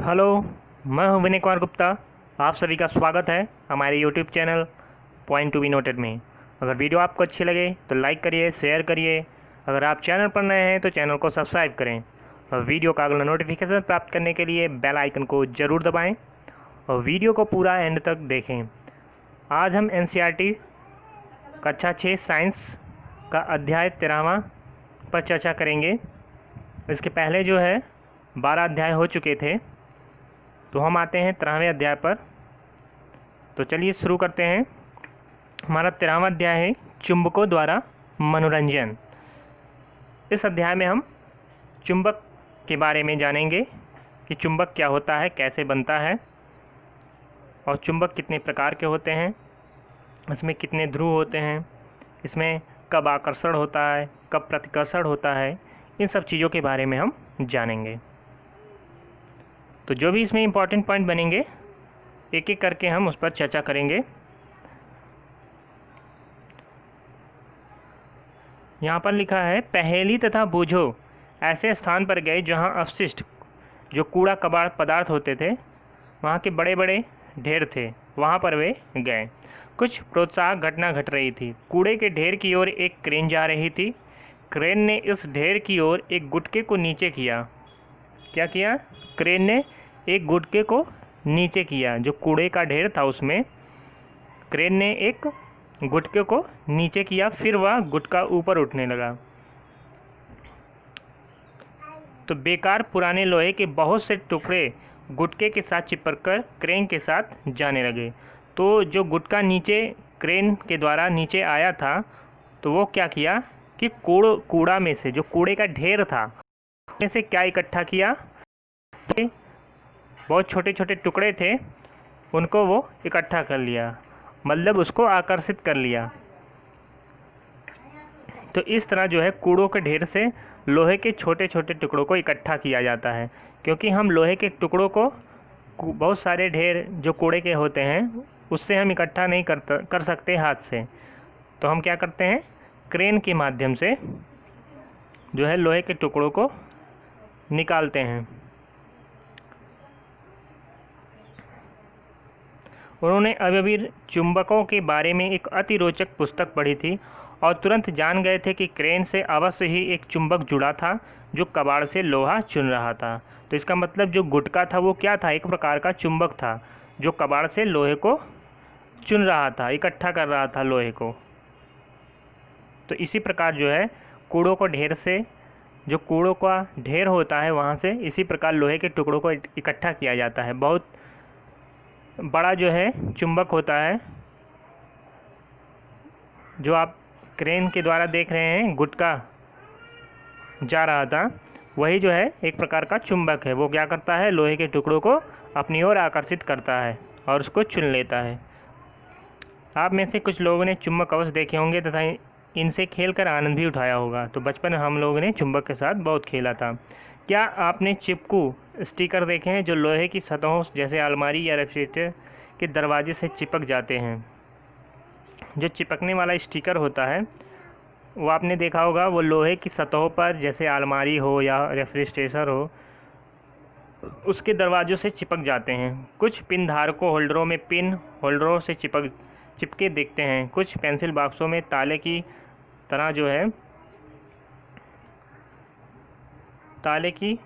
Hello, मैं हूं विनय कुमार गुप्ता। आप सभी का स्वागत है हमारे YouTube channel point to be noted में। अगर वीडियो आपको अच्छी लगे तो लाइक करिए, शेयर करिए। अगर आप चैनल पर नए हैं तो चैनल को सब्सक्राइब करें और वीडियो का अगला नोटिफिकेशन प्राप्त करने के लिए बेल आइकन को ज़रूर दबाएं और वीडियो को पूरा एंड तक देखें। आज हम NCERT कक्षा 6 साइंस का अध्याय 13वां पर चर्चा करेंगे। इसके पहले जो है 12 अध्याय हो चुके थे, तो हम आते हैं 13वें अध्याय पर। तो चलिए शुरू करते हैं। हमारा 13वां अध्याय है चुंबकों द्वारा मनोरंजन। इस अध्याय में हम चुंबक के बारे में जानेंगे कि चुंबक क्या होता है, कैसे बनता है और चुंबक कितने प्रकार के होते हैं, इसमें कितने ध्रुव होते हैं, इसमें कब आकर्षण होता है, कब प्रतिकर्षण होता है, इन सब चीज़ों के बारे में हम जानेंगे। तो जो भी इसमें इम्पॉर्टेंट पॉइंट बनेंगे एक एक करके हम उस पर चर्चा करेंगे। यहाँ पर लिखा है, पहेली तथा बूझो ऐसे स्थान पर गए जहाँ अवशिष्ट जो कूड़ा कबाड़ पदार्थ होते थे वहाँ के बड़े बड़े ढेर थे, वहाँ पर वे गए। कुछ प्रोत्साहक घटना घट रही थी। कूड़े के ढेर की ओर एक क्रेन जा रही थी। क्रेन ने इस ढेर की ओर एक गुटके को नीचे किया। क्या किया? क्रेन ने एक गुटके को नीचे किया। जो कूड़े का ढेर था उसमें क्रेन ने एक गुटके को नीचे किया, फिर वह गुटका ऊपर उठने लगा। तो बेकार पुराने लोहे के बहुत से टुकड़े गुटके के साथ चिपककर क्रेन के साथ जाने लगे। तो जो गुटका नीचे क्रेन के द्वारा नीचे आया था, तो वो क्या किया कि कूड़ा में से, जो कूड़े का ढेर था उसमें से क्या इकट्ठा किया, बहुत छोटे छोटे टुकड़े थे, उनको वो इकट्ठा कर लिया, मतलब उसको आकर्षित कर लिया। तो इस तरह जो है कूड़ों के ढेर से लोहे के छोटे छोटे टुकड़ों को इकट्ठा किया जाता है, क्योंकि हम लोहे के टुकड़ों को बहुत सारे ढेर जो कूड़े के होते हैं उससे हम इकट्ठा नहीं कर सकते हाथ से। तो हम क्या करते हैं, क्रेन के माध्यम से जो है लोहे के टुकड़ों को निकालते हैं। उन्होंने अभी चुंबकों के बारे में एक अति रोचक पुस्तक पढ़ी थी और तुरंत जान गए थे कि क्रेन से अवश्य ही एक चुंबक जुड़ा था जो कबाड़ से लोहा चुन रहा था। तो इसका मतलब जो गुटका था वो क्या था, एक प्रकार का चुंबक था जो कबाड़ से लोहे को चुन रहा था, इकट्ठा कर रहा था लोहे को। तो इसी प्रकार जो है कूड़ों को ढेर से, जो कूड़ों का ढेर होता है वहाँ से इसी प्रकार लोहे के टुकड़ों को इकट्ठा किया जाता है। बहुत बड़ा जो है चुंबक होता है जो आप क्रेन के द्वारा देख रहे हैं, गुटका जा रहा था, वही जो है एक प्रकार का चुंबक है। वो क्या करता है, लोहे के टुकड़ों को अपनी ओर आकर्षित करता है और उसको चुन लेता है। आप में से कुछ लोगों ने चुंबक अवश्य देखे होंगे तथा इनसे खेलकर आनंद भी उठाया होगा। तो बचपन में हम लोगों ने चुंबक के साथ बहुत खेला था। क्या आपने चिपकू स्टिकर देखे हैं जो लोहे की सतहों जैसे अलमारी या रेफ्रिजरेटर के दरवाजे से चिपक जाते हैं? जो चिपकने वाला स्टिकर होता है वो आपने देखा होगा, वो लोहे की सतहों पर जैसे अलमारी हो या रेफ्रिजरेटर हो उसके दरवाज़ों से चिपक जाते हैं। कुछ पिन धारकों होल्डरों में पिन होल्डरों से चिपके दिखते हैं। कुछ पेंसिल बॉक्सों में ताले की तरह जो है ताले की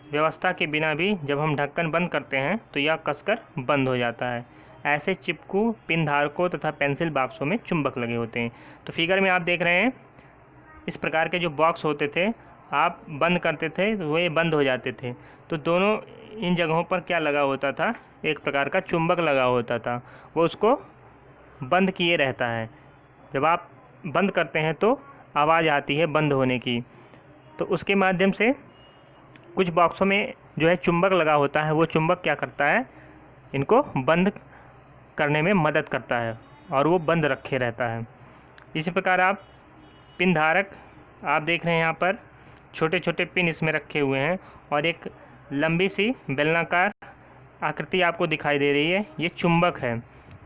व्यवस्था के बिना भी जब हम ढक्कन बंद करते हैं तो यह कसकर बंद हो जाता है। ऐसे चिपकू पिन धारकों तथा पेंसिल बॉक्सों में चुंबक लगे होते हैं। तो फिगर में आप देख रहे हैं इस प्रकार के जो बॉक्स होते थे, आप बंद करते थे तो वे बंद हो जाते थे। तो दोनों इन जगहों पर क्या लगा होता था, एक प्रकार का चुंबक लगा होता था, वो उसको बंद किए रहता है। जब आप बंद करते हैं तो आवाज़ आती है बंद होने की। तो उसके माध्यम से कुछ बॉक्सों में जो है चुंबक लगा होता है, वो चुंबक क्या करता है, इनको बंद करने में मदद करता है और वो बंद रखे रहता है। इसी प्रकार आप पिन धारक आप देख रहे हैं, यहाँ पर छोटे छोटे पिन इसमें रखे हुए हैं और एक लंबी सी बेलनाकार आकृति आपको दिखाई दे रही है, ये चुंबक है,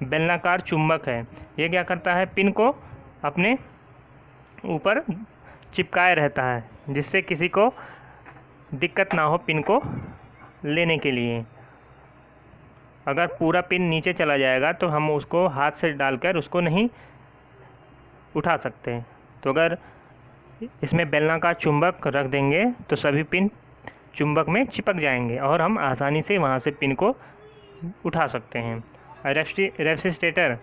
बेलनाकार चुंबक है। ये क्या करता है, पिन को अपने ऊपर चिपकाए रहता है जिससे किसी को दिक्कत ना हो पिन को लेने के लिए। अगर पूरा पिन नीचे चला जाएगा तो हम उसको हाथ से डालकर उसको नहीं उठा सकते। तो अगर इसमें बेलनाकार चुंबक रख देंगे तो सभी पिन चुंबक में चिपक जाएंगे और हम आसानी से वहाँ से पिन को उठा सकते हैं। रेफ्रिजरेटर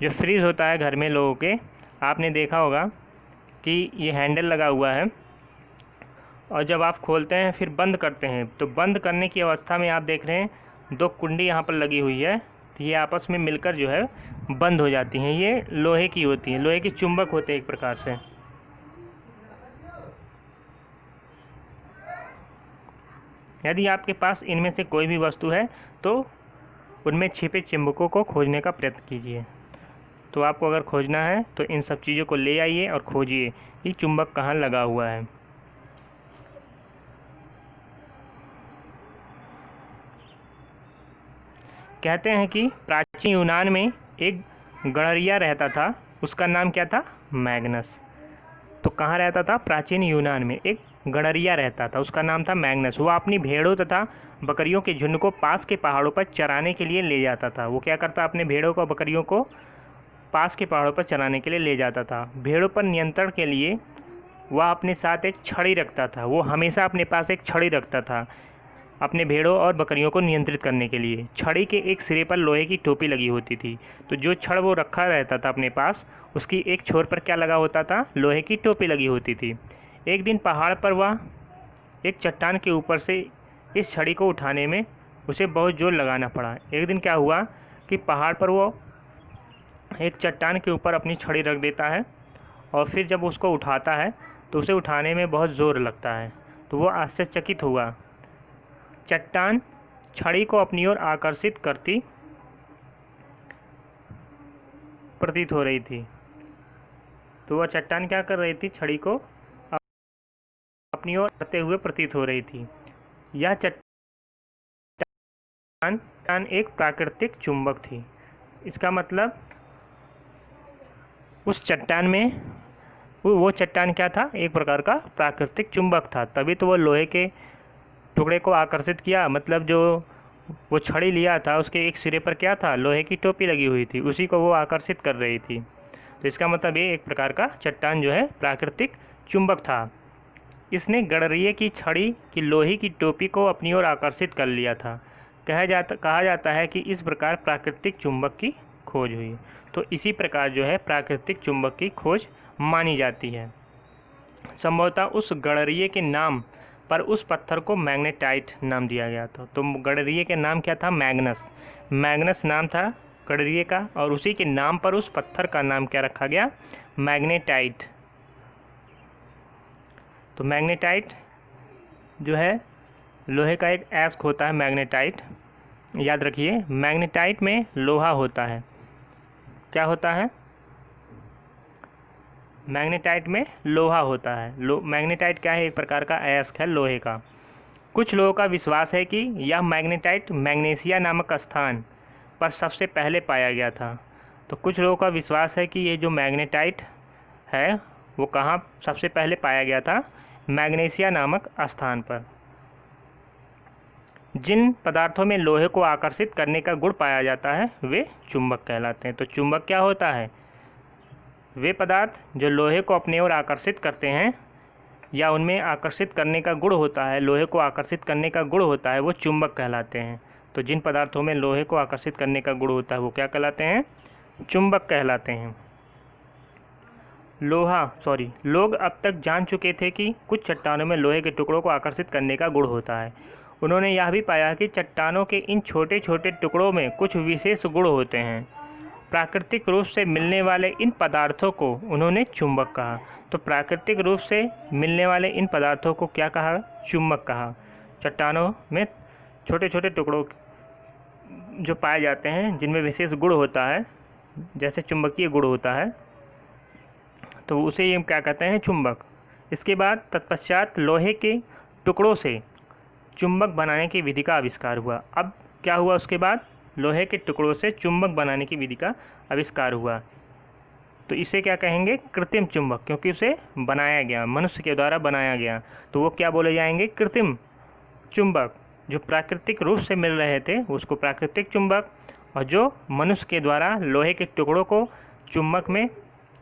जो फ्रीज होता है घर में लोगों के, आपने देखा होगा कि ये हैंडल लगा हुआ है और जब आप खोलते हैं फिर बंद करते हैं तो बंद करने की अवस्था में आप देख रहे हैं 2 कुंडी यहाँ पर लगी हुई है, तो ये आपस में मिलकर जो है बंद हो जाती हैं। ये लोहे की होती हैं, लोहे के चुंबक होते हैं एक प्रकार से। यदि आपके पास इनमें से कोई भी वस्तु है तो उनमें छिपे चुंबकों को खोजने का प्रयत्न कीजिए। तो आपको अगर खोजना है तो इन सब चीज़ों को ले आइए और खोजिए कि चुंबक कहाँ लगा हुआ है। कहते हैं कि प्राचीन यूनान में एक गणरिया रहता था, उसका नाम क्या था? मैग्नस। तो कहाँ रहता था? प्राचीन यूनान में एक गणरिया रहता था, उसका नाम था मैग्नस। वो अपनी भेड़ों तथा बकरियों के झुंड को पास के पहाड़ों पर चराने के लिए ले जाता था। वो क्या करता? अपने भेड़ों को बकरियों को पास के पहाड़ों पर चराने के लिए ले जाता था। भेड़ों पर नियंत्रण के लिए वह अपने साथ एक छड़ी रखता था। वो हमेशा अपने पास एक छड़ी रखता था अपने भेड़ों और बकरियों को नियंत्रित करने के लिए। छड़ी के एक सिरे पर लोहे की टोपी लगी होती थी। तो जो छड़ वो रखा रहता था अपने पास, उसकी एक छोर पर क्या लगा होता था? लोहे की टोपी लगी होती थी। एक दिन पहाड़ पर वह एक चट्टान के ऊपर से इस छड़ी को उठाने में उसे बहुत जोर लगाना पड़ा। एक दिन क्या हुआ कि पहाड़ पर वो एक चट्टान के ऊपर अपनी छड़ी रख देता है और फिर जब उसको उठाता है तो उसे उठाने में बहुत ज़ोर लगता है। तो वो आश्चर्यचकित हुआ। चट्टान छड़ी को अपनी ओर आकर्षित करती प्रतीत हो रही थी। तो वह चट्टान क्या कर रही थी? छड़ी को अपनी ओर करते हुए प्रतीत हो रही थी। यह चट्टान एक प्राकृतिक चुंबक थी। इसका मतलब उस चट्टान में वो चट्टान क्या था? एक प्रकार का प्राकृतिक चुंबक था। तभी तो वो लोहे के टुकड़े को आकर्षित किया। मतलब जो वो छड़ी लिया था उसके एक सिरे पर क्या था? लोहे की टोपी लगी हुई थी, उसी को वो आकर्षित कर रही थी। तो इसका मतलब ये एक प्रकार का चट्टान जो है प्राकृतिक चुंबक था। इसने गणरिये की छड़ी की लोहे की टोपी को अपनी ओर आकर्षित कर लिया था। कहा जाता है कि इस प्रकार प्राकृतिक चुंबक की खोज हुई। तो इसी प्रकार जो है प्राकृतिक चुंबक की खोज मानी जाती है। संभवतः उस गणरिये के नाम पर उस पत्थर को मैग्नेटाइट नाम दिया गया था। तो गणरिये के नाम क्या था? मैग्नस। मैग्नस नाम था गणरिये का और उसी के नाम पर उस पत्थर का नाम क्या रखा गया? मैग्नेटाइट। तो मैग्नेटाइट जो है लोहे का एक अयस्क होता है मैग्नेटाइट। याद रखिए, मैग्नेटाइट में लोहा होता है। क्या होता है? मैग्नेटाइट में लोहा होता है। मैग्नेटाइट क्या है? एक प्रकार का अयस्क है लोहे का। कुछ लोगों का विश्वास है कि यह मैग्नेटाइट मैग्नेशिया नामक स्थान पर सबसे पहले पाया गया था। तो कुछ लोगों का विश्वास है कि ये जो मैग्नेटाइट है वो कहाँ सबसे पहले पाया गया था? मैग्नेशिया नामक स्थान पर। जिन पदार्थों में लोहे को आकर्षित करने का गुण पाया जाता है वे चुंबक कहलाते हैं। तो चुंबक क्या होता है? वे पदार्थ जो लोहे को अपने ओर आकर्षित करते हैं या उनमें आकर्षित करने का गुण होता है, लोहे को आकर्षित करने का गुण होता है, वो चुंबक कहलाते हैं। तो जिन पदार्थों में लोहे को आकर्षित करने का गुण होता है वो क्या कहलाते हैं? चुंबक कहलाते हैं। लोग अब तक जान चुके थे कि कुछ चट्टानों में लोहे के टुकड़ों को आकर्षित करने का गुण होता है। उन्होंने यह भी पाया कि चट्टानों के इन छोटे छोटे टुकड़ों में कुछ विशेष गुण होते हैं। प्राकृतिक रूप से मिलने वाले इन पदार्थों को उन्होंने चुंबक कहा। तो प्राकृतिक रूप से मिलने वाले इन पदार्थों को क्या कहा? चुंबक कहा। चट्टानों में छोटे छोटे टुकड़ों जो पाए जाते हैं जिनमें विशेष गुण होता है, जैसे चुंबकीय गुण होता है, तो उसे ये क्या कहते हैं? चुंबक। इसके बाद तत्पश्चात लोहे के टुकड़ों से चुंबक बनाने की विधि का आविष्कार हुआ। अब क्या हुआ उसके बाद? लोहे के टुकड़ों से चुंबक बनाने की विधि का आविष्कार हुआ। तो इसे क्या कहेंगे? कृत्रिम चुंबक, क्योंकि उसे बनाया गया, मनुष्य के द्वारा बनाया गया। तो वो क्या बोले जाएंगे? कृत्रिम चुंबक। जो प्राकृतिक रूप से मिल रहे थे उसको प्राकृतिक चुंबक, और जो मनुष्य के द्वारा लोहे के टुकड़ों को चुंबक में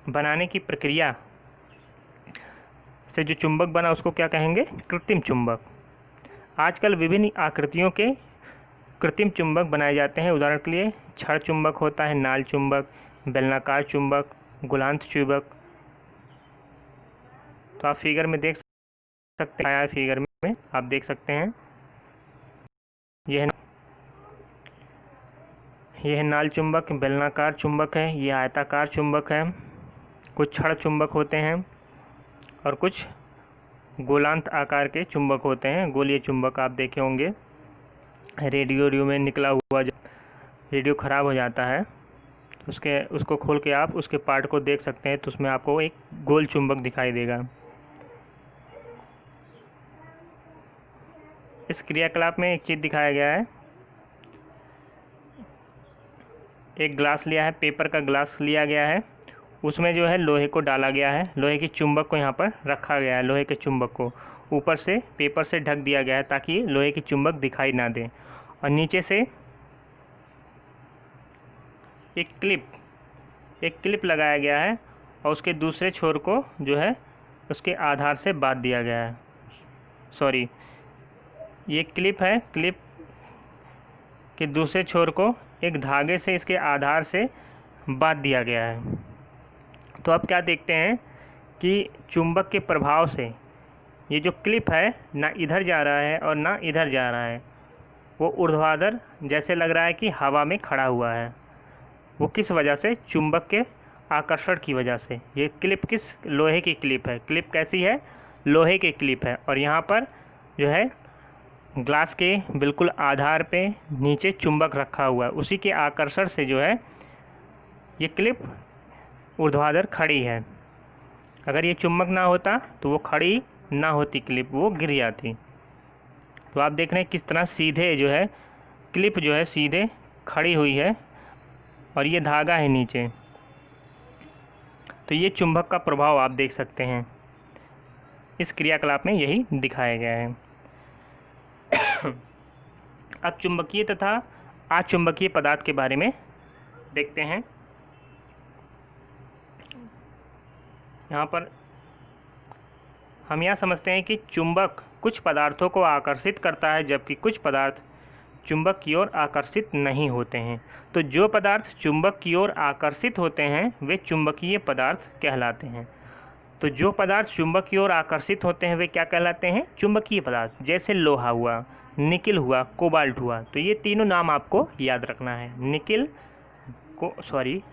बनाने की प्रक्रिया से जो चुंबक बना उसको क्या कहेंगे? कृत्रिम चुंबक। आजकल विभिन्न आकृतियों के कृत्रिम चुंबक बनाए जाते हैं। उदाहरण के लिए छड़ चुंबक होता है, नाल चुंबक, बेलनाकार चुंबक, गोलांत चुंबक। तो आप फिगर में देख सकते हैं, फिगर में आप देख सकते हैं यह है नाल चुंबक, बेलनाकार चुंबक है, ये आयताकार चुंबक है, कुछ छड़ चुंबक होते हैं और कुछ गोलांत आकार के चुंबक होते हैं। गोलीय चुंबक आप देखे होंगे, रेडियो में निकला हुआ जब रेडियो ख़राब हो जाता है तो उसको खोल के आप उसके पार्ट को देख सकते हैं, तो उसमें आपको एक गोल चुंबक दिखाई देगा। इस क्रियाकलाप में एक चीज़ दिखाया गया है, एक ग्लास लिया है, पेपर का ग्लास लिया गया है, उसमें जो है लोहे को डाला गया है, लोहे की चुंबक को यहाँ पर रखा गया है, लोहे के चुंबक को ऊपर से पेपर से ढक दिया गया है ताकि लोहे की चुंबक दिखाई ना दे, और नीचे से एक क्लिप लगाया गया है और उसके दूसरे छोर को जो है उसके आधार से बांध दिया गया है। सॉरी, ये क्लिप है, क्लिप के दूसरे छोर को एक धागे से इसके आधार से बांध दिया गया है। तो अब क्या देखते हैं कि चुंबक के प्रभाव से ये जो क्लिप है ना इधर जा रहा है और ना इधर जा रहा है, वो ऊर्ध्वाधर जैसे लग रहा है कि हवा में खड़ा हुआ है। वो किस वजह से? चुंबक के आकर्षण की वजह से। ये क्लिप किस? लोहे की क्लिप है। क्लिप कैसी है? लोहे की क्लिप है। और यहाँ पर जो है ग्लास के बिल्कुल आधार पे नीचे चुंबक रखा हुआ है, उसी के आकर्षण से जो है ये क्लिप ऊर्ध्वाधर खड़ी है। अगर ये चुंबक ना होता तो वो खड़ी ना होती क्लिप, वो गिर जाती। तो आप देख रहे हैं किस तरह सीधे जो है क्लिप जो है सीधे खड़ी हुई है और ये धागा है नीचे। तो ये चुंबक का प्रभाव आप देख सकते हैं, इस क्रियाकलाप में यही दिखाया गया है। अब चुंबकीय तथा अचुंबकीय पदार्थ के बारे में देखते हैं। यहाँ पर हम यह समझते हैं कि चुंबक कुछ पदार्थों को आकर्षित करता है, जबकि कुछ पदार्थ चुंबक की ओर आकर्षित नहीं होते हैं। तो जो पदार्थ चुंबक की ओर आकर्षित होते हैं वे चुंबकीय पदार्थ कहलाते हैं। तो जो पदार्थ चुंबक की ओर आकर्षित होते हैं वे क्या कहलाते हैं? चुंबकीय पदार्थ। जैसे लोहा हुआ, निकिल हुआ, कोबाल्ट हुआ। तो ये तीनों नाम आपको याद रखना है,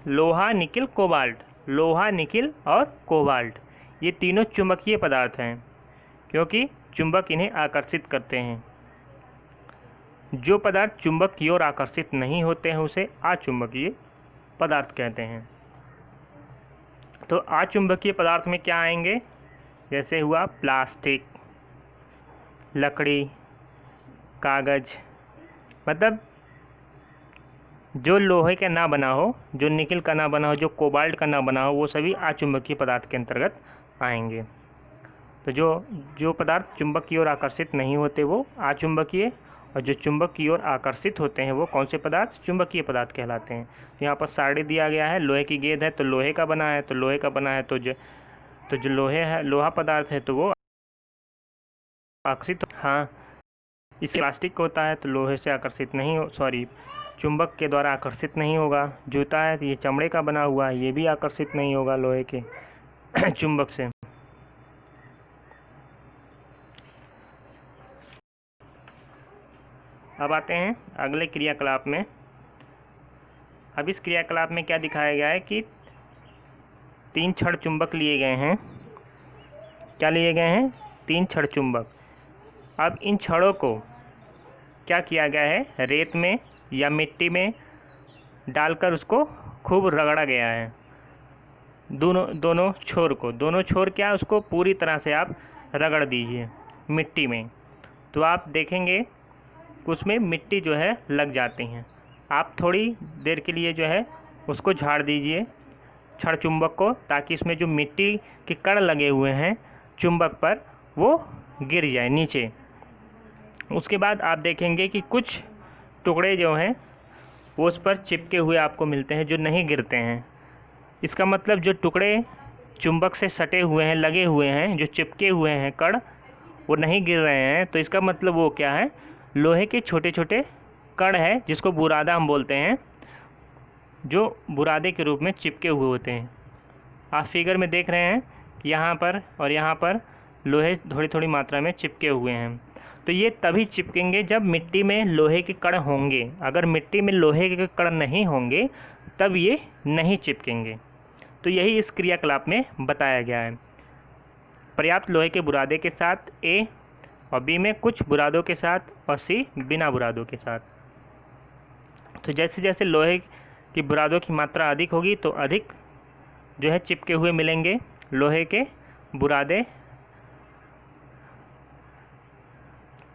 लोहा, निकिल, कोबाल्ट। लोहा, निकिल और कोबाल्ट ये तीनों चुंबकीय पदार्थ हैं, क्योंकि चुंबक इन्हें आकर्षित करते हैं। जो पदार्थ चुंबक की ओर आकर्षित नहीं होते हैं उसे अचुंबकीय पदार्थ कहते हैं। तो अचुंबकीय पदार्थ में क्या आएंगे? जैसे हुआ प्लास्टिक, लकड़ी, कागज़। मतलब जो लोहे का ना बना हो, जो निकिल का ना बना हो, जो कोबाल्ट का ना बना हो, वो सभी अचुंबकीय पदार्थ के अंतर्गत आएंगे। तो जो पदार्थ चुंबक की ओर आकर्षित नहीं होते वो अचुंबकीय, और जो चुंबक की ओर आकर्षित होते हैं वो कौन से पदार्थ? चुंबकीय पदार्थ कहलाते हैं। यहाँ पर साड़ी दिया गया है, लोहे की गेंद है तो लोहे का बना है, तो जो लोहे है, लोहा पदार्थ है तो वो आकर्षित। हाँ, इसे प्लास्टिक होता है तो लोहे से आकर्षित नहीं हो, चुंबक के द्वारा आकर्षित नहीं होगा। जूता है तो ये चमड़े का बना हुआ है, ये भी आकर्षित नहीं होगा लोहे के चुंबक से। अब आते हैं अगले क्रियाकलाप में। अब इस क्रियाकलाप में क्या दिखाया गया है कि 3 छड़ चुंबक लिए गए हैं। क्या लिए गए हैं? 3 छड़ चुंबक। अब इन छड़ों को क्या किया गया है? रेत में या मिट्टी में डालकर उसको खूब रगड़ा गया है। दोनों छोर को, दोनों छोर क्या, उसको पूरी तरह से आप रगड़ दीजिए मिट्टी में। तो आप देखेंगे उसमें मिट्टी जो है लग जाती हैं। आप थोड़ी देर के लिए जो है उसको झाड़ दीजिए छड़ चुंबक को, ताकि इसमें जो मिट्टी के कण लगे हुए हैं चुंबक पर वो गिर जाए नीचे। उसके बाद आप देखेंगे कि कुछ टुकड़े जो हैं वो उस पर चिपके हुए आपको मिलते हैं, जो नहीं गिरते हैं। इसका मतलब जो टुकड़े चुंबक से सटे हुए हैं, लगे हुए हैं, जो चिपके हुए हैं कण, वो नहीं गिर रहे हैं। तो इसका मतलब वो क्या है, लोहे के छोटे छोटे कण है, जिसको बुरादा हम बोलते हैं, जो बुरादे के रूप में चिपके हुए होते हैं। आप फिगर में देख रहे हैं कि यहाँ पर और यहाँ पर लोहे थोड़ी थोड़ी मात्रा में चिपके हुए हैं। तो ये तभी चिपकेंगे जब मिट्टी में लोहे के कण होंगे। अगर मिट्टी में लोहे के कण नहीं होंगे तब ये नहीं चिपकेंगे। तो यही इस क्रियाकलाप में बताया गया है। पर्याप्त लोहे के बुरादे के साथ ए, और बी में कुछ बुरादों के साथ, और सी बिना बुरादों के साथ। तो जैसे जैसे लोहे की बुरादों की मात्रा अधिक होगी तो अधिक जो है चिपके हुए मिलेंगे लोहे के बुरादे।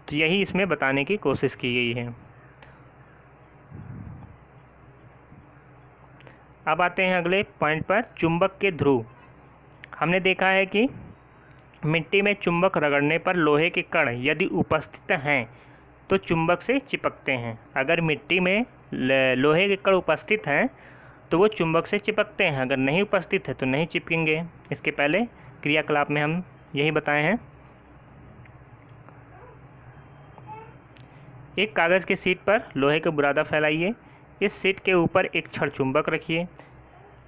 तो यही इसमें बताने की कोशिश की गई है। अब आते हैं अगले पॉइंट पर, चुंबक के ध्रुव। हमने देखा है कि मिट्टी में चुंबक रगड़ने पर लोहे के कण यदि उपस्थित हैं तो चुंबक से चिपकते हैं। अगर मिट्टी में लोहे के कण उपस्थित हैं तो वो चुंबक से चिपकते हैं, अगर नहीं उपस्थित है तो नहीं चिपकेंगे। इसके पहले क्रियाकलाप में हम यही बताए हैं। एक कागज़ की शीट पर लोहे का बुरादा फैलाइए। इस शीट के ऊपर एक छड़ चुंबक रखिए।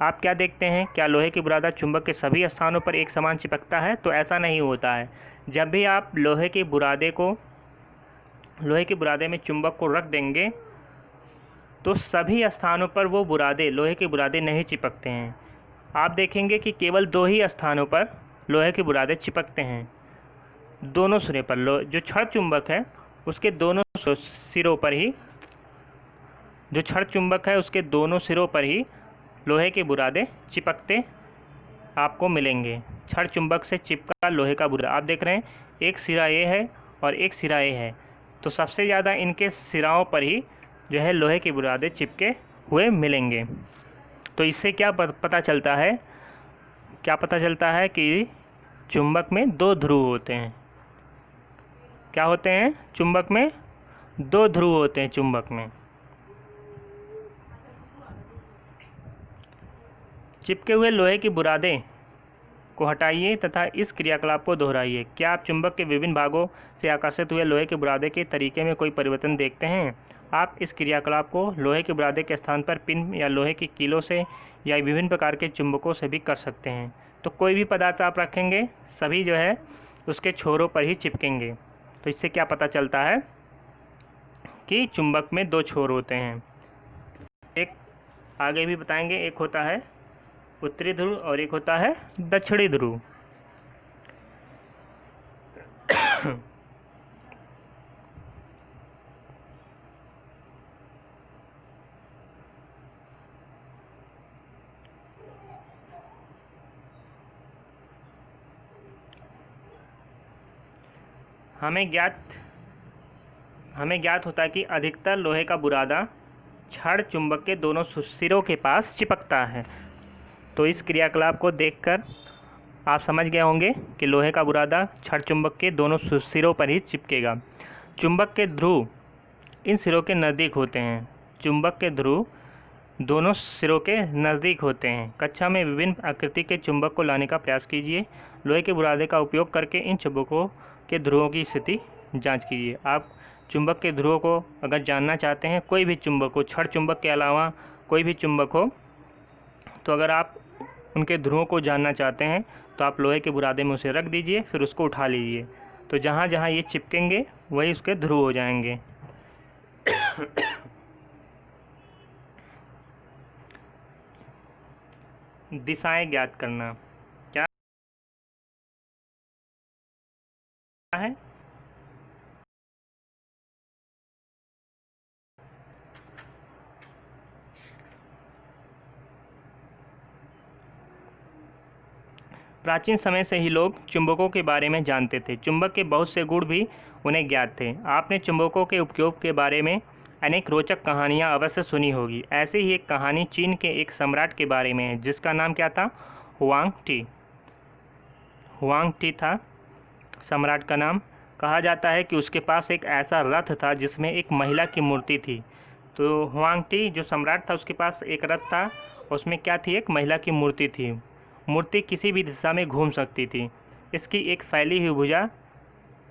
आप क्या देखते हैं, क्या लोहे की बुरादा चुंबक के सभी स्थानों पर एक समान चिपकता है? तो ऐसा नहीं होता है। जब भी आप लोहे के बुरादे में चुंबक को रख देंगे तो सभी स्थानों पर वो लोहे के बुरादे नहीं चिपकते हैं। आप देखेंगे कि केवल 2 ही स्थानों पर लोहे के बुरादे चिपकते हैं। दोनों सिरे पर जो छड़ चुंबक है उसके दोनों सिरों पर ही, जो छड़ चुंबक है उसके दोनों सिरों पर ही लोहे के बुरादे चिपकते आपको मिलेंगे। छड़ चुंबक से चिपका लोहे का बुरादा आप देख रहे हैं, एक सिरा ये है और एक सिरा ये है। तो सबसे ज़्यादा इनके सिराओं पर ही जो है लोहे के बुरादे चिपके हुए मिलेंगे। तो इससे क्या पता चलता है, कि चुंबक में 2 ध्रुव होते हैं। क्या होते हैं? चुंबक में 2 ध्रुव होते हैं। चुंबक में चिपके हुए लोहे के बुरादे को हटाइए तथा इस क्रियाकलाप को दोहराइए। क्या आप चुंबक के विभिन्न भागों से आकर्षित हुए लोहे के बुरादे के तरीके में कोई परिवर्तन देखते हैं? आप इस क्रियाकलाप को लोहे के बुरादे के स्थान पर पिन या लोहे की कीलों से या विभिन्न प्रकार के चुंबकों से भी कर सकते हैं। तो कोई भी पदार्थ आप रखेंगे, सभी जो है उसके छोरों पर ही चिपकेंगे। तो इससे क्या पता चलता है कि चुंबक में 2 छोर होते हैं। एक आगे भी बताएंगे, एक होता है उत्तरी ध्रुव और एक होता है दक्षिणी ध्रुव। हमें ज्ञात होता है कि अधिकतर लोहे का बुरादा छड़ चुंबक के दोनों सिरों के पास चिपकता है। तो इस क्रियाकलाप को देखकर आप समझ गए होंगे कि लोहे का बुरादा छड़ चुंबक के दोनों सिरों पर ही चिपकेगा। चुंबक के ध्रुव इन सिरों के नज़दीक होते हैं। चुंबक के ध्रुव दोनों सिरों के नज़दीक होते हैं। कक्षा में विभिन्न आकृति के चुंबक को लाने का प्रयास कीजिए। लोहे के बुरादे का उपयोग करके इन चुंबकों के ध्रुवों की स्थिति जांच कीजिए। आप चुंबक के ध्रुवों को अगर जानना चाहते हैं, कोई भी चुंबक हो, छड़ चुंबक के अलावा कोई भी चुंबक हो, तो अगर आप उनके ध्रुवों को जानना चाहते हैं तो आप लोहे के बुरादे में उसे रख दीजिए, फिर उसको उठा लीजिए। तो जहाँ जहाँ ये चिपकेंगे वही उसके ध्रुव हो जाएंगे। दिशाएं ज्ञात करना क्या है? प्राचीन समय से ही लोग चुंबकों के बारे में जानते थे। चुंबक के बहुत से गुण भी उन्हें ज्ञात थे। आपने चुंबकों के उपयोग के बारे में अनेक रोचक कहानियां अवश्य सुनी होगी। ऐसी ही एक कहानी चीन के एक सम्राट के बारे में है, जिसका नाम क्या था? हुआंग टी था सम्राट का नाम। कहा जाता है कि उसके पास एक ऐसा रथ था जिसमें एक महिला की मूर्ति थी। तो हुआंगटी जो सम्राट था उसके पास एक रथ था, उसमें क्या थी, एक महिला की मूर्ति थी। मूर्ति किसी भी दिशा में घूम सकती थी। इसकी एक फैली हुई भुजा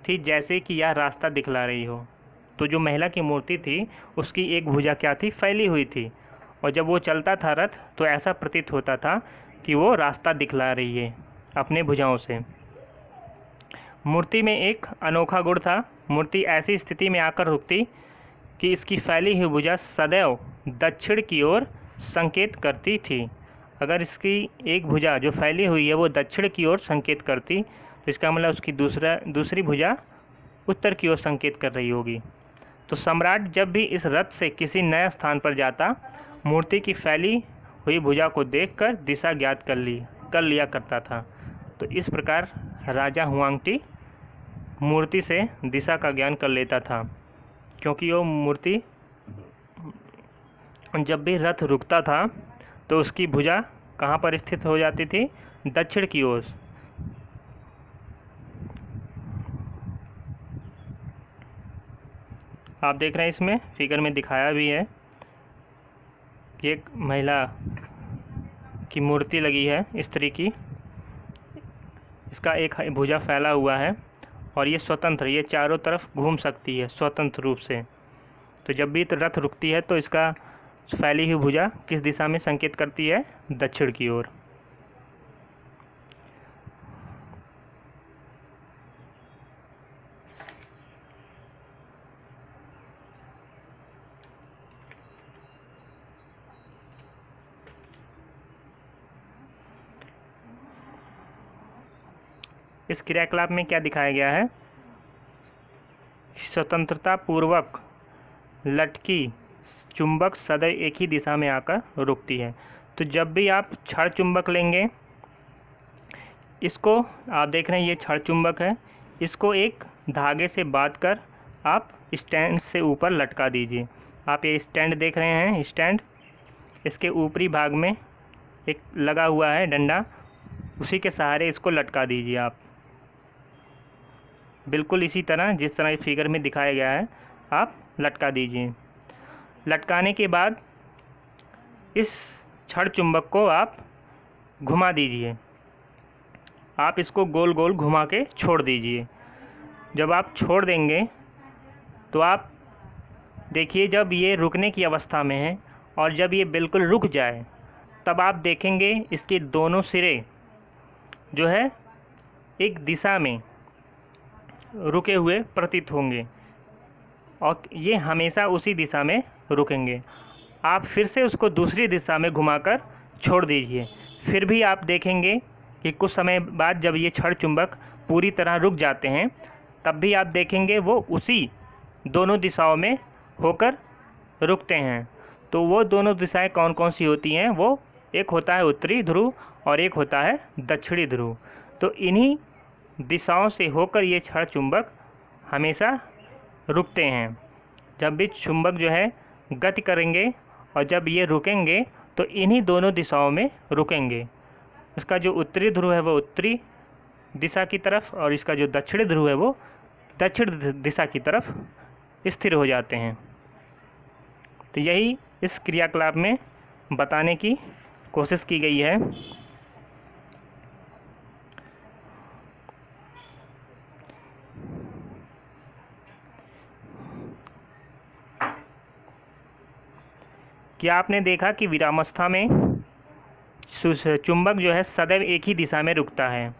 थी जैसे कि यह रास्ता दिखला रही हो। तो जो महिला की मूर्ति थी उसकी एक भुजा क्या थी, फैली हुई थी, और जब वो चलता था रथ तो ऐसा प्रतीत होता था कि वो रास्ता दिखला रही है अपने भुजाओं से। मूर्ति में एक अनोखा गुण था। मूर्ति ऐसी स्थिति में आकर रुकती कि इसकी फैली हुई भुजा सदैव दक्षिण की ओर संकेत करती थी। अगर इसकी एक भुजा जो फैली हुई है वो दक्षिण की ओर संकेत करती तो इसका मतलब उसकी दूसरी भुजा उत्तर की ओर संकेत कर रही होगी। तो सम्राट जब भी इस रथ से किसी नए स्थान पर जाता, मूर्ति की फैली हुई भुजा को देखकर दिशा ज्ञात कर लिया करता था। तो इस प्रकार राजा हुआंगटी मूर्ति से दिशा का ज्ञान कर लेता था, क्योंकि वो मूर्ति जब भी रथ रुकता था तो उसकी भुजा कहाँ पर स्थित हो जाती थी, दक्षिण की ओर। आप देख रहे हैं इसमें फिगर में दिखाया भी है कि एक महिला की मूर्ति लगी है स्त्री की, इसका एक भुजा फैला हुआ है और ये स्वतंत्र, ये चारों तरफ घूम सकती है स्वतंत्र रूप से। तो जब भी रथ रुकती है तो इसका फैली हुई भुजा किस दिशा में संकेत करती है, दक्षिण की ओर। इस क्रियाकलाप में क्या दिखाया गया है, स्वतंत्रता पूर्वक लटकी चुंबक सदैव एक ही दिशा में आकर रुकती है। तो जब भी आप क्षण चुंबक लेंगे, इसको आप देख रहे हैं ये क्षण चुंबक है, इसको एक धागे से बांधकर आप स्टैंड से ऊपर लटका दीजिए। आप ये स्टैंड देख रहे हैं, स्टैंड, इसके ऊपरी भाग में एक लगा हुआ है डंडा, उसी के सहारे इसको लटका दीजिए आप, बिल्कुल इसी तरह जिस तरह फिगर में दिखाया गया है आप लटका दीजिए। लटकाने के बाद इस क्षण चुंबक को आप घुमा दीजिए, आप इसको गोल गोल घुमा के छोड़ दीजिए। जब आप छोड़ देंगे तो आप देखिए जब ये रुकने की अवस्था में है और जब ये बिल्कुल रुक जाए तब आप देखेंगे इसके दोनों सिरे जो है एक दिशा में रुके हुए प्रतीत होंगे और ये हमेशा उसी दिशा में रुकेंगे। आप फिर से उसको दूसरी दिशा में घुमाकर छोड़ दीजिए, फिर भी आप देखेंगे कि कुछ समय बाद जब ये क्षण चुंबक पूरी तरह रुक जाते हैं तब भी आप देखेंगे वो उसी दोनों दिशाओं में होकर रुकते हैं। तो वो दोनों दिशाएं कौन कौन सी होती हैं, वो एक होता है उत्तरी ध्रुव और एक होता है दक्षिणी ध्रुव। तो इन्हीं दिशाओं से होकर ये क्षण चुंबक हमेशा रुकते हैं। जब भी चुंबक जो है गति करेंगे और जब ये रुकेंगे तो इन्हीं दोनों दिशाओं में रुकेंगे। इसका जो उत्तरी ध्रुव है वो उत्तरी दिशा की तरफ और इसका जो दक्षिणी ध्रुव है वो दक्षिण दिशा की तरफ स्थिर हो जाते हैं। तो यही इस क्रियाकलाप में बताने की कोशिश की गई है। क्या आपने देखा कि विरामावस्था में चुंबक जो है सदैव एक ही दिशा में रुकता है?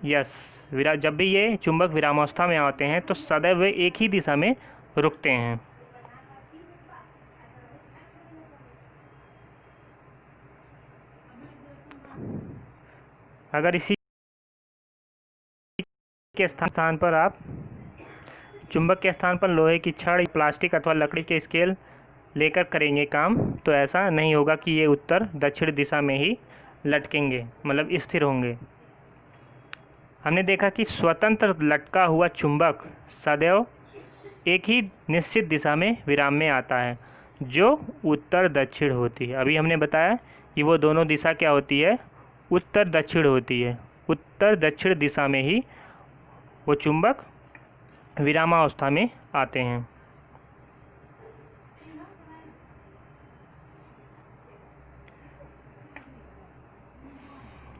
यस, जब भी ये चुंबक विरामावस्था में आते हैं तो सदैव वे एक ही दिशा में रुकते हैं। अगर इसी के स्थान पर आप चुंबक के स्थान पर लोहे की छड़, प्लास्टिक अथवा लकड़ी के स्केल लेकर करेंगे काम तो ऐसा नहीं होगा कि ये उत्तर दक्षिण दिशा में ही लटकेंगे, मतलब स्थिर होंगे। हमने देखा कि स्वतंत्र लटका हुआ चुंबक सदैव एक ही निश्चित दिशा में विराम में आता है जो उत्तर दक्षिण होती है। अभी हमने बताया कि वो दोनों दिशा क्या होती है, उत्तर दक्षिण होती है। उत्तर दक्षिण दिशा में ही वो चुंबक विरामावस्था में आते हैं।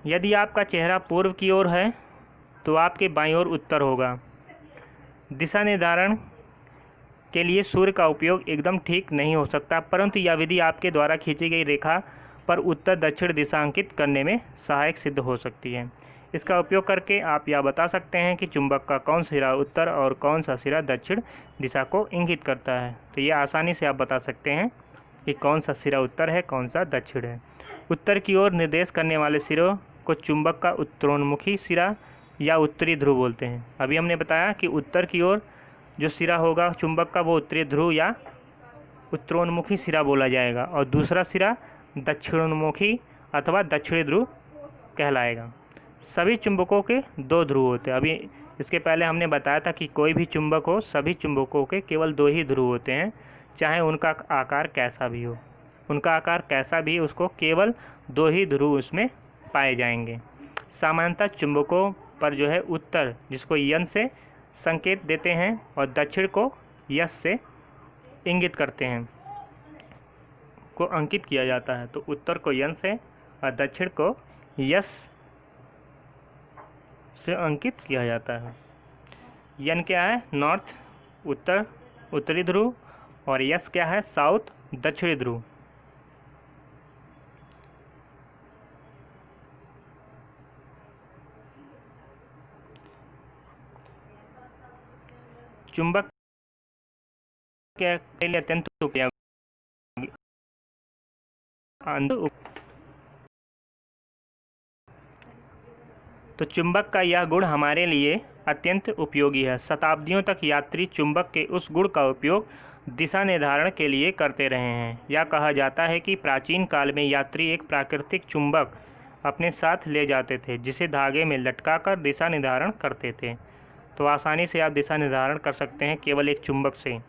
यदि आपका चेहरा पूर्व की ओर है तो आपके बाईं ओर उत्तर होगा। दिशा निर्धारण के लिए सूर्य का उपयोग एकदम ठीक नहीं हो सकता, परंतु यह विधि आपके द्वारा खींची गई रेखा पर उत्तर दक्षिण दिशा अंकित करने में सहायक सिद्ध हो सकती है। इसका उपयोग करके आप यह बता सकते हैं कि चुंबक का कौन सा सिरा उत्तर और कौन सा सिरा दक्षिण दिशा को इंगित करता है। तो ये आसानी से आप बता सकते हैं कि कौन सा सिरा उत्तर है, कौन सा दक्षिण है। उत्तर की ओर निर्देश करने वाले सिरों को चुंबक का उत्तरोन्मुखी सिरा या उत्तरी ध्रुव बोलते हैं। अभी हमने बताया कि उत्तर की ओर जो सिरा होगा चुंबक का वो उत्तरी ध्रुव या उत्तरोन्मुखी सिरा बोला जाएगा, और दूसरा सिरा दक्षिणोन्मुखी अथवा दक्षिणी ध्रुव कहलाएगा। सभी चुंबकों के दो ध्रुव होते हैं। अभी इसके पहले हमने बताया था कि कोई भी चुंबक हो, सभी चुंबकों के केवल दो ही ध्रुव होते हैं, चाहे उनका आकार कैसा भी हो। उनका आकार कैसा भी, उसको केवल दो ही ध्रुव उसमें पाए जाएंगे। सामान्यतः चुंबकों पर जो है उत्तर जिसको यन से संकेत देते हैं और दक्षिण को यस से इंगित करते हैं, को अंकित किया जाता है। तो उत्तर को यन से और दक्षिण को यस से अंकित किया जाता है। यन क्या है? नॉर्थ उत्तर उत्तरी ध्रुव, और यस क्या है? साउथ दक्षिणी ध्रुव। चुंबक के लिए अत्यंत उपयोगी तो चुंबक का यह गुण हमारे लिए अत्यंत उपयोगी है। शताब्दियों तक यात्री चुंबक के उस गुण का उपयोग दिशा निर्धारण के लिए करते रहे हैं। यह कहा जाता है कि प्राचीन काल में यात्री एक प्राकृतिक चुंबक अपने साथ ले जाते थे, जिसे धागे में लटकाकर दिशा निर्धारण करते थे। तो आसानी से आप दिशा निर्धारण कर सकते हैं केवल एक चुंबक से।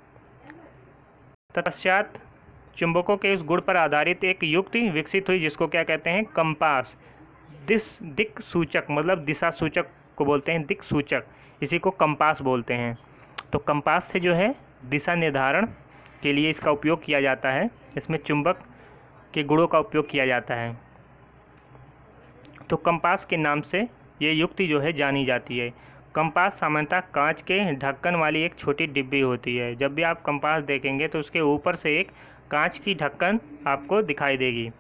तत्पश्चात चुंबकों के उस गुण पर आधारित एक युक्ति विकसित हुई जिसको क्या कहते हैं? कंपास। दिक सूचक मतलब दिशा सूचक को बोलते हैं दिक सूचक, इसी को कंपास बोलते हैं। तो कंपास से जो है दिशा निर्धारण के लिए इसका उपयोग किया जाता है। इसमें चुंबक के गुणों का उपयोग किया जाता है। तो कंपास के नाम से ये युक्ति जो है जानी जाती है। कंपास सामान्यतः कांच के ढक्कन वाली एक छोटी डिब्बी होती है। जब भी आप कंपास देखेंगे तो उसके ऊपर से एक कांच की ढक्कन आपको दिखाई देगी।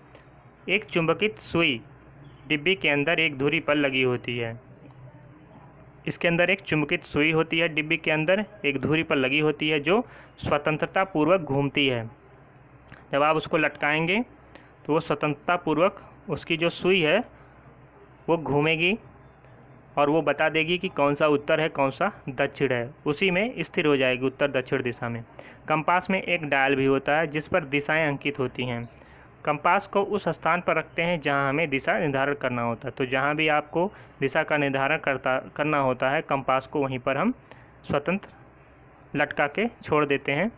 एक चुंबकित सुई डिब्बी के अंदर एक धुरी पर लगी होती है। इसके अंदर एक चुंबकित सुई होती है, डिब्बी के अंदर एक धुरी पर लगी होती है जो स्वतंत्रता पूर्वक घूमती है। जब आप उसको लटकाएंगे तो वो स्वतंत्रता पूर्वक उसकी जो सुई है वो घूमेगी और वो बता देगी कि कौन सा उत्तर है कौन सा दक्षिण है। उसी में स्थिर हो जाएगी उत्तर दक्षिण दिशा में। कंपास में एक डायल भी होता है जिस पर दिशाएं अंकित होती हैं। कंपास को उस स्थान पर रखते हैं जहां हमें दिशा निर्धारण करना होता है। तो जहां भी आपको दिशा का निर्धारण करना होता है, कंपास को वहीं पर हम स्वतंत्र लटका के छोड़ देते हैं।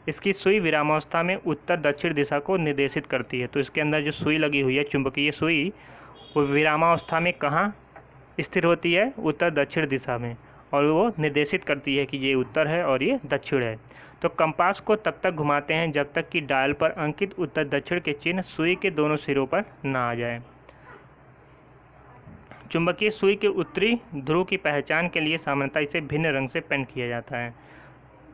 इसकी सुई विरामावस्था में उत्तर दक्षिण दिशा को निर्देशित करती है। तो इसके अंदर जो सुई लगी हुई है चुंबकीय सुई, वो विरामावस्था में कहाँ स्थिर होती है? उत्तर दक्षिण दिशा में, और वो निर्देशित करती है कि ये उत्तर है और ये दक्षिण है। तो कंपास को तब तक घुमाते हैं जब तक कि डायल पर अंकित उत्तर दक्षिण के चिन्ह सुई के दोनों सिरों पर ना आ जाए। चुंबकीय सुई के उत्तरी ध्रुव की पहचान के लिए सामान्यतः इसे भिन्न रंग से पेंट किया जाता है।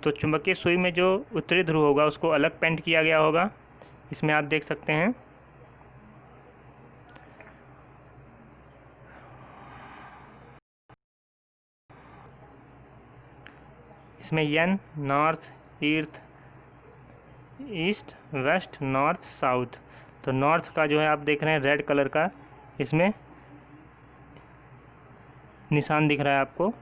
तो चुंबकीय सुई में जो उत्तरी ध्रुव होगा उसको अलग पेंट किया गया होगा। इसमें आप देख सकते हैं। इसमें यन, north, east, west, north, south. तो नॉर्थ का जो है आप देख रहे हैं रेड कलर का इसमें निशान दिख रहा है आपको।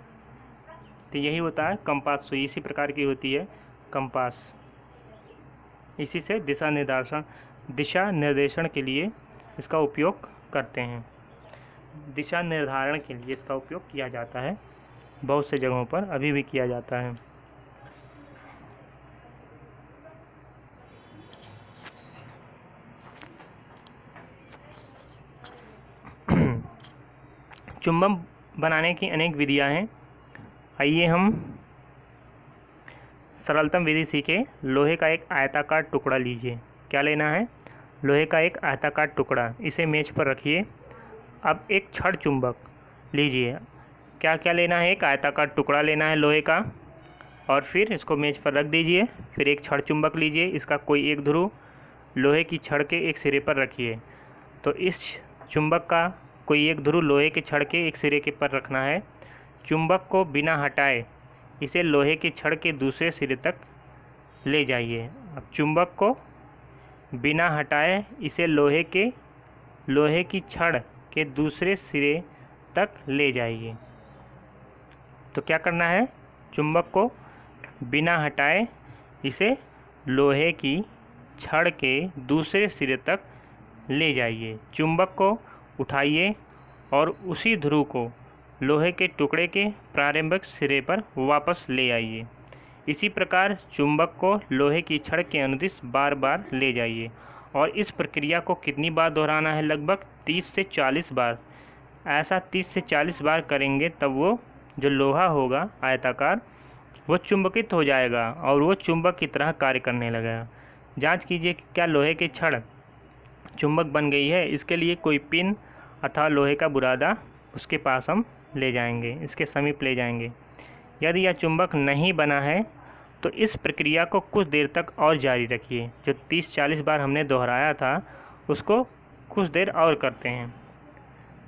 तो यही होता है कंपास सुई, इसी प्रकार की होती है कंपास। इसी से दिशा निर्देशन के लिए इसका उपयोग करते हैं। दिशा निर्धारण के लिए इसका उपयोग किया जाता है, बहुत से जगहों पर अभी भी किया जाता है। चुंबक बनाने की अनेक विधियां हैं। आइए हम सरलतम विधि सीखे। लोहे का एक आयताकार टुकड़ा लीजिए। क्या लेना है? लोहे का एक आयताकार टुकड़ा, इसे मेज पर रखिए। अब एक छड़ चुंबक लीजिए। क्या क्या लेना है? एक आयताकार टुकड़ा लेना है लोहे का, और फिर इसको मेज पर रख दीजिए। फिर एक छड़ चुंबक लीजिए, इसका कोई एक ध्रुव लोहे की छड़ के एक सिरे पर रखिए। तो इस चुंबक का कोई एक ध्रुव लोहे के छड़ के एक सिरे के पर रखना है। चुंबक को बिना हटाए इसे लोहे के छड़ के दूसरे सिरे तक ले जाइए। अब चुंबक को बिना हटाए इसे लोहे की छड़ के दूसरे सिरे तक ले जाइए। तो क्या करना है? चुंबक को बिना हटाए इसे लोहे की छड़ के दूसरे सिरे तक ले जाइए। चुंबक को उठाइए और उसी ध्रुव को लोहे के टुकड़े के प्रारंभिक सिरे पर वापस ले आइए। इसी प्रकार चुंबक को लोहे की छड़ के अनुदिश बार बार ले जाइए। और इस प्रक्रिया को कितनी बार दोहराना है? लगभग 30 से 40 बार। ऐसा 30 से 40 बार करेंगे तब वो जो लोहा होगा आयताकार, वो चुंबकित हो जाएगा और वो चुंबक की तरह कार्य करने लगेगा। जांच कीजिए कि क्या लोहे की छड़ चुंबक बन गई है। इसके लिए कोई पिन अथवा लोहे का बुरादा उसके पास हम ले जाएंगे, इसके समीप ले जाएंगे। यदि यह चुंबक नहीं बना है तो इस प्रक्रिया को कुछ देर तक और जारी रखिए। जो 30-40 बार हमने दोहराया था उसको कुछ देर और करते हैं।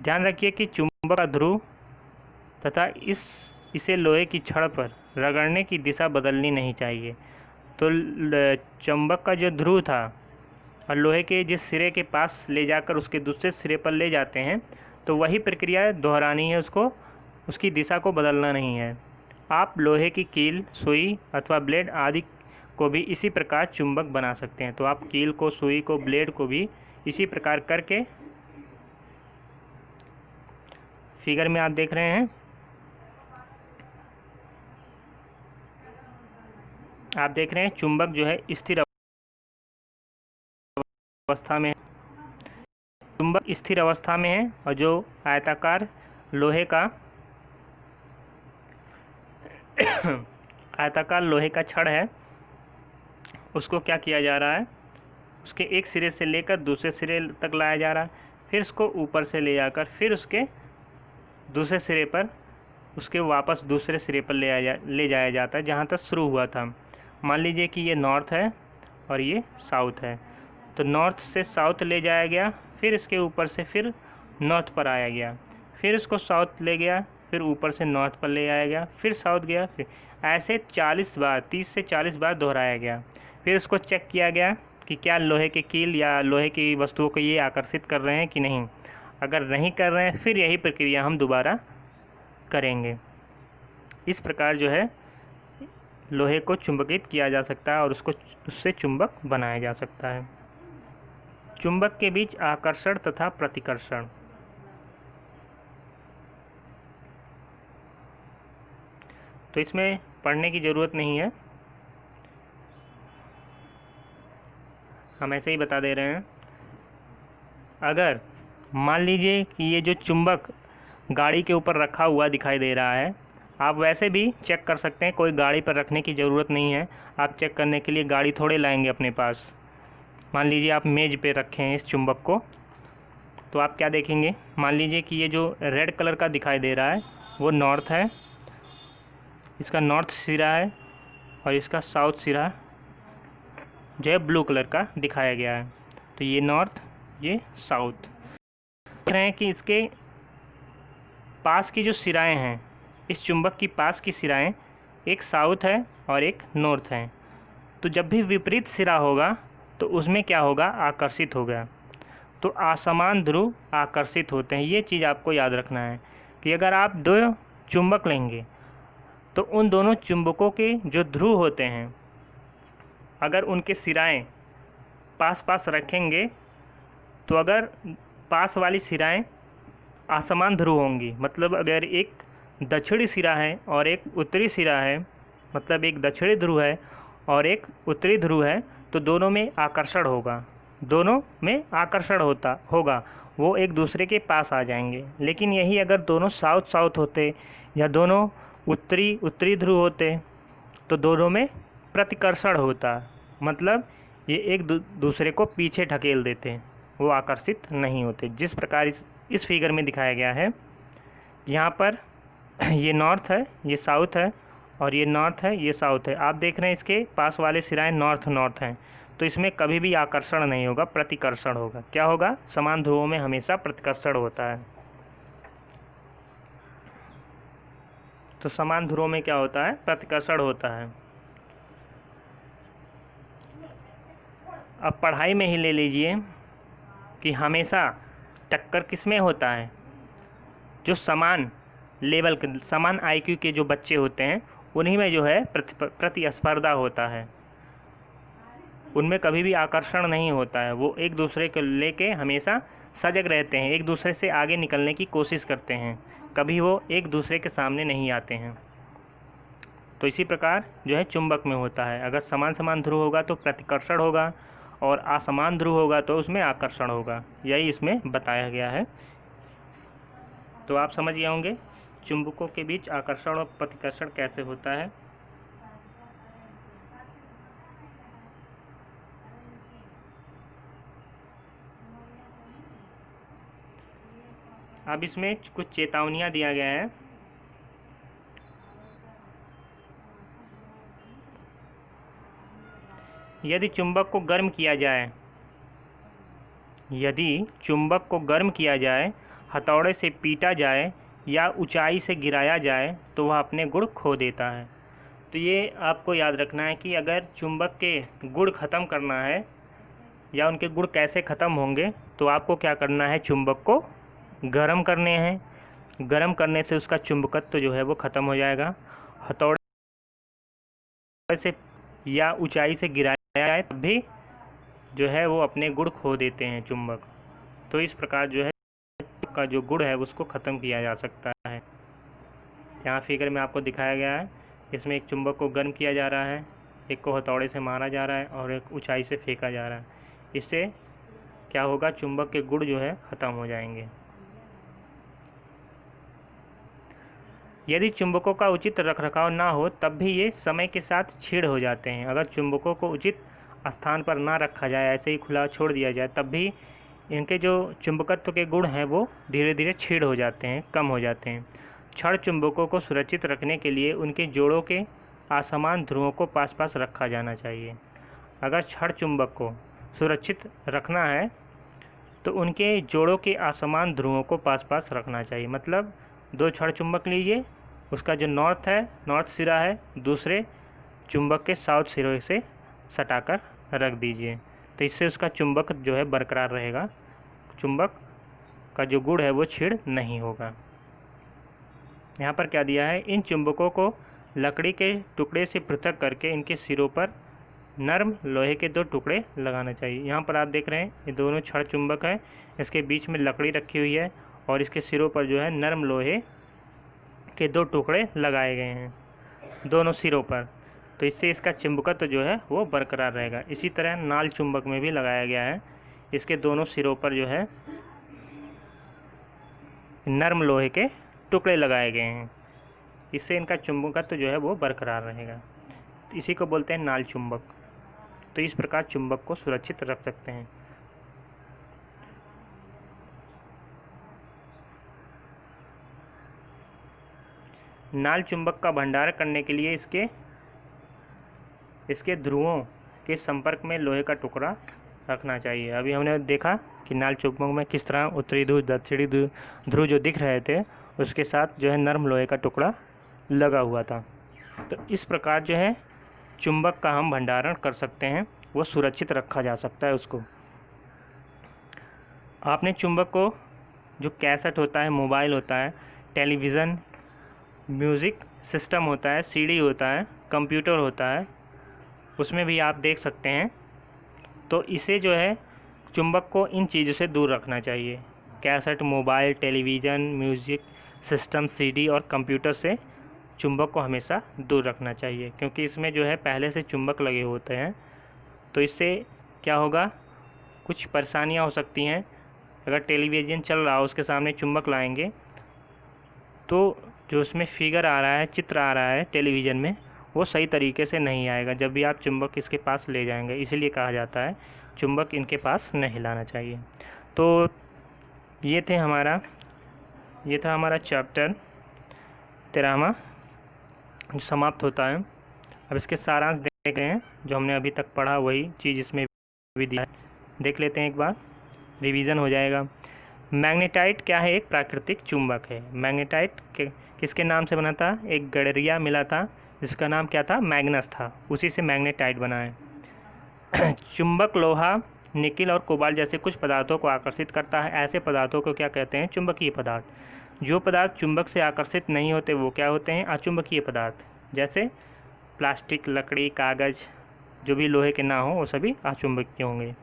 ध्यान रखिए कि चुंबक का ध्रुव तथा इसे लोहे की छड़ पर रगड़ने की दिशा बदलनी नहीं चाहिए। तो चुंबक का जो ध्रुव था और लोहे के जिस सिरे के पास ले जाकर उसके दूसरे सिरे पर ले जाते हैं, तो वही प्रक्रिया दोहरानी है, उसकी दिशा को बदलना नहीं है। आप लोहे की कील, सुई अथवा ब्लेड आदि को भी इसी प्रकार चुंबक बना सकते हैं। तो आप कील को, सुई को, ब्लेड को भी इसी प्रकार करके, फिगर में आप देख रहे हैं, आप देख रहे हैं चुंबक जो है स्थिर अवस्था में है। चुंबक स्थिर अवस्था में है और जो आयताकार लोहे का छड़ है उसको क्या किया जा रहा है? उसके एक सिरे से लेकर दूसरे सिरे तक लाया जा रहा है। फिर इसको ऊपर से ले जाकर फिर उसके दूसरे सिरे पर, उसके वापस दूसरे सिरे पर ले जाया जाता है जहाँ तक शुरू हुआ था। मान लीजिए कि ये नॉर्थ है और ये साउथ है, तो नॉर्थ से साउथ ले जाया गया, फिर इसके ऊपर से फिर नॉर्थ पर आया गया, फिर इसको साउथ ले गया, फिर ऊपर से नॉर्थ पर ले आया गया, फिर साउथ गया, फिर ऐसे 40 बार, 30 से 40 बार दोहराया गया। फिर उसको चेक किया गया कि क्या लोहे के कील या लोहे की वस्तुओं को ये आकर्षित कर रहे हैं कि नहीं। अगर नहीं कर रहे हैं फिर यही प्रक्रिया हम दोबारा करेंगे। इस प्रकार जो है लोहे को चुंबकित किया जा सकता है और उससे चुंबक बनाया जा सकता है। चुंबक के बीच आकर्षण तथा प्रतिकर्षण। तो इसमें पढ़ने की ज़रूरत नहीं है, हम ऐसे ही बता दे रहे हैं। अगर मान लीजिए कि ये जो चुंबक गाड़ी के ऊपर रखा हुआ दिखाई दे रहा है, आप वैसे भी चेक कर सकते हैं, कोई गाड़ी पर रखने की ज़रूरत नहीं है। आप चेक करने के लिए गाड़ी थोड़े लाएंगे अपने पास। मान लीजिए आप मेज़ पे रखें हैं इस चुंबक को, तो आप क्या देखेंगे? मान लीजिए कि ये जो रेड कलर का दिखाई दे रहा है वो नॉर्थ है, इसका नॉर्थ सिरा है, और इसका साउथ सिरा जो है ब्लू कलर का दिखाया गया है। तो ये नॉर्थ, ये साउथ। देख रहे हैं कि इसके पास की जो सिराएं हैं, इस चुंबक की पास की सिराएं एक साउथ है और एक नॉर्थ है। तो जब भी विपरीत सिरा होगा तो उसमें क्या होगा? आकर्षित होगा। तो असमान ध्रुव आकर्षित होते हैं। ये चीज़ आपको याद रखना है कि अगर आप दो चुंबक लेंगे तो उन दोनों चुंबकों के जो ध्रुव होते हैं, अगर उनके सिराएं पास पास रखेंगे तो अगर पास वाली सिराएं असमान ध्रुव होंगी, मतलब अगर एक दक्षिणी सिरा है और एक उत्तरी सिरा है, मतलब एक दक्षिणी ध्रुव है और एक उत्तरी ध्रुव है, तो दोनों में आकर्षण होगा, दोनों में आकर्षण होगा, वो एक दूसरे के पास आ जाएंगे। लेकिन यही अगर दोनों साउथ साउथ होते या दोनों उत्तरी ध्रुव होते तो दोनों में प्रतिकर्षण होता, मतलब ये एक दूसरे को पीछे ढकेल देते हैं, वो आकर्षित नहीं होते। जिस प्रकार इस फिगर में दिखाया गया है, यहाँ पर ये नॉर्थ है, ये साउथ है, और ये नॉर्थ है, ये साउथ है। आप देख रहे हैं इसके पास वाले सिराएं नॉर्थ हैं, तो इसमें कभी भी आकर्षण नहीं होगा, प्रतिकर्षण होगा। क्या होगा? समान ध्रुवों में हमेशा प्रतिकर्षण होता है। तो समान ध्रुवों में क्या होता है? प्रतिकर्षण होता है। अब पढ़ाई में ही ले लीजिए कि हमेशा टक्कर किस में होता है? जो समान लेवल के, समान आईक्यू के जो बच्चे होते हैं, उन्हीं में जो है प्रतिस्पर्धा होता है। उनमें कभी भी आकर्षण नहीं होता है। वो एक दूसरे को लेके हमेशा सजग रहते हैं, एक दूसरे से आगे निकलने की कोशिश करते हैं, कभी वो एक दूसरे के सामने नहीं आते हैं। तो इसी प्रकार जो है चुंबक में होता है। अगर समान ध्रुव होगा तो प्रतिकर्षण होगा, और असमान ध्रुव होगा तो उसमें आकर्षण होगा। यही इसमें बताया गया है। तो आप समझ गए होंगे चुंबकों के बीच आकर्षण और प्रतिकर्षण कैसे होता है। अब इसमें कुछ चेतावनियां दिया गया है। यदि चुंबक को गर्म किया जाए, हथौड़े से पीटा जाए या ऊंचाई से गिराया जाए तो वह अपने गुण खो देता है। तो ये आपको याद रखना है कि अगर चुंबक के गुण ख़त्म करना है या उनके गुण कैसे ख़त्म होंगे, तो आपको क्या करना है? चुंबक को गर्म करने हैं। गर्म करने से उसका चुंबकत्व जो है वो ख़त्म हो जाएगा। हथौड़े से या ऊंचाई से गिराया जाए तब भी जो है वो अपने गुण खो देते हैं चुंबक। तो इस प्रकार जो है का जो गुण है उसको ख़त्म किया जा सकता है। यहाँ फिगर में आपको दिखाया गया है, इसमें एक चुंबक को गर्म किया जा रहा है, एक को हथौड़े से मारा जा रहा है और एक ऊंचाई से फेंका जा रहा है। इससे क्या होगा? चुंबक के गुण जो है ख़त्म हो जाएंगे। यदि चुंबकों का उचित रखरखाव ना हो तब भी ये समय के साथ क्षीण हो जाते हैं। अगर चुंबकों को उचित स्थान पर ना रखा जाए, ऐसे ही खुला छोड़ दिया जाए, तब भी इनके जो चुंबकत्व के गुण हैं वो धीरे धीरे क्षीण हो जाते हैं, कम हो जाते हैं। क्षण चुंबकों को सुरक्षित रखने के लिए उनके जोड़ों के असमान ध्रुवों को पास पास रखा जाना चाहिए। अगर क्षण चुंबक को सुरक्षित रखना है तो उनके जोड़ों के असमान ध्रुवों को पास पास रखना चाहिए। मतलब दो क्षण चुंबक लीजिए, उसका जो नॉर्थ सिरा है दूसरे चुंबक के साउथ सिरे से सटाकर रख दीजिए, तो इससे उसका चुंबक जो है बरकरार रहेगा, चुंबक का जो गुण है वो क्षीण नहीं होगा। यहाँ पर क्या दिया है? इन चुंबकों को लकड़ी के टुकड़े से पृथक करके इनके सिरों पर नर्म लोहे के 2 टुकड़े लगाना चाहिए। यहाँ पर आप देख रहे हैं ये दोनों क्षण चुंबक है, इसके बीच में लकड़ी रखी हुई है और इसके सिरों पर जो है नर्म लोहे के 2 टुकड़े लगाए गए हैं दोनों सिरों पर। तो इससे इसका चुंबकत्व जो है वो बरकरार रहेगा। इसी तरह नाल चुंबक में भी लगाया गया है, इसके दोनों सिरों पर जो है नर्म लोहे के टुकड़े लगाए गए हैं, इससे इनका चुंबकत्व जो है वो बरकरार रहेगा। तो इसी को बोलते हैं नाल चुंबक। तो इस प्रकार चुंबक को सुरक्षित रख सकते हैं। नाल चुंबक का भंडारण करने के लिए इसके ध्रुवों के संपर्क में लोहे का टुकड़ा रखना चाहिए। अभी हमने देखा कि नाल चुंबक में किस तरह उत्तरी ध्रुव दक्षिणी ध्रुव जो दिख रहे थे उसके साथ जो है नर्म लोहे का टुकड़ा लगा हुआ था। तो इस प्रकार जो है चुंबक का हम भंडारण कर सकते हैं, वो सुरक्षित रखा जा सकता है उसको। आपने चुंबक को, जो कैसेट होता है, मोबाइल होता है, टेलीविज़न, म्यूज़िक सिस्टम होता है, सीडी होता है, कंप्यूटर होता है, उसमें भी आप देख सकते हैं। तो इसे जो है चुंबक को इन चीज़ों से दूर रखना चाहिए। Cassette, mobile, television, music system, CD और कंप्यूटर से चुंबक को हमेशा दूर रखना चाहिए, क्योंकि इसमें जो है पहले से चुंबक लगे होते हैं। तो इससे क्या होगा? कुछ परेशानियां हो सकती हैं। अगर टेलीविज़न चल रहा हो उसके सामने चुंबक लाएंगे तो जो उसमें फिगर आ रहा है, चित्र आ रहा है टेलीविज़न में, वो सही तरीके से नहीं आएगा जब भी आप चुंबक इसके पास ले जाएंगे। इसीलिए कहा जाता है चुंबक इनके पास नहीं लाना चाहिए। तो ये था हमारा चैप्टर 13वां जो समाप्त होता है। अब इसके सारांश देख रहे हैं, जो हमने अभी तक पढ़ा वही चीज़ इसमें भी दिया है, देख लेते हैं एक बार, रिवीजन हो जाएगा। मैग्नेटाइट क्या है? एक प्राकृतिक चुंबक है। मैग्नेटाइट किसके नाम से बना था? एक गडरिया मिला था जिसका नाम क्या था? मैग्नस था, उसी से मैग्नेटाइट बना है। चुंबक लोहा, निकिल और कोबाल्ट जैसे कुछ पदार्थों को आकर्षित करता है। ऐसे पदार्थों को क्या कहते हैं? चुंबकीय पदार्थ। जो पदार्थ चुंबक से आकर्षित नहीं होते वो क्या होते हैं? अचुंबकीय पदार्थ। जैसे प्लास्टिक, लकड़ी, कागज़, जो भी लोहे के ना हो वो सभी अचुंबकीय होंगे।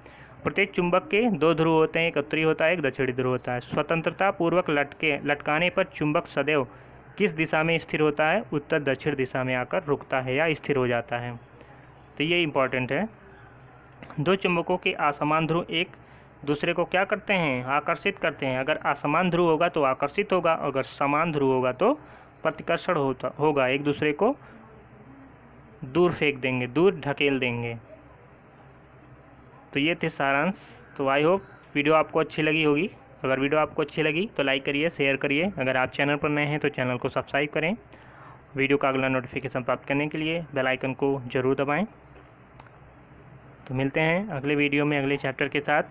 प्रत्येक चुंबक के 2 ध्रुव होते हैं, एक उत्तरी होता है, एक दक्षिणी ध्रुव होता है। स्वतंत्रता पूर्वक लटकाने पर चुंबक सदैव किस दिशा में स्थिर होता है? उत्तर दक्षिण दिशा में आकर रुकता है या स्थिर हो जाता है। तो ये इम्पॉर्टेंट है। 2 चुंबकों के असमान ध्रुव एक दूसरे को क्या करते हैं? आकर्षित करते हैं। अगर असमान ध्रुव होगा तो आकर्षित होगा, अगर समान ध्रुव होगा तो प्रतिकर्षण होगा, एक दूसरे को दूर फेंक देंगे, दूर ढकेल देंगे। तो ये थे सारांश। तो आई होप वीडियो आपको अच्छी लगी होगी। अगर वीडियो आपको अच्छी लगी तो लाइक करिए, शेयर करिए। अगर आप चैनल पर नए हैं तो चैनल को सब्सक्राइब करें। वीडियो का अगला नोटिफिकेशन प्राप्त करने के लिए बेल आइकन को ज़रूर दबाएं। तो मिलते हैं अगले वीडियो में अगले चैप्टर के साथ।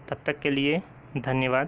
तब तक के लिए धन्यवाद।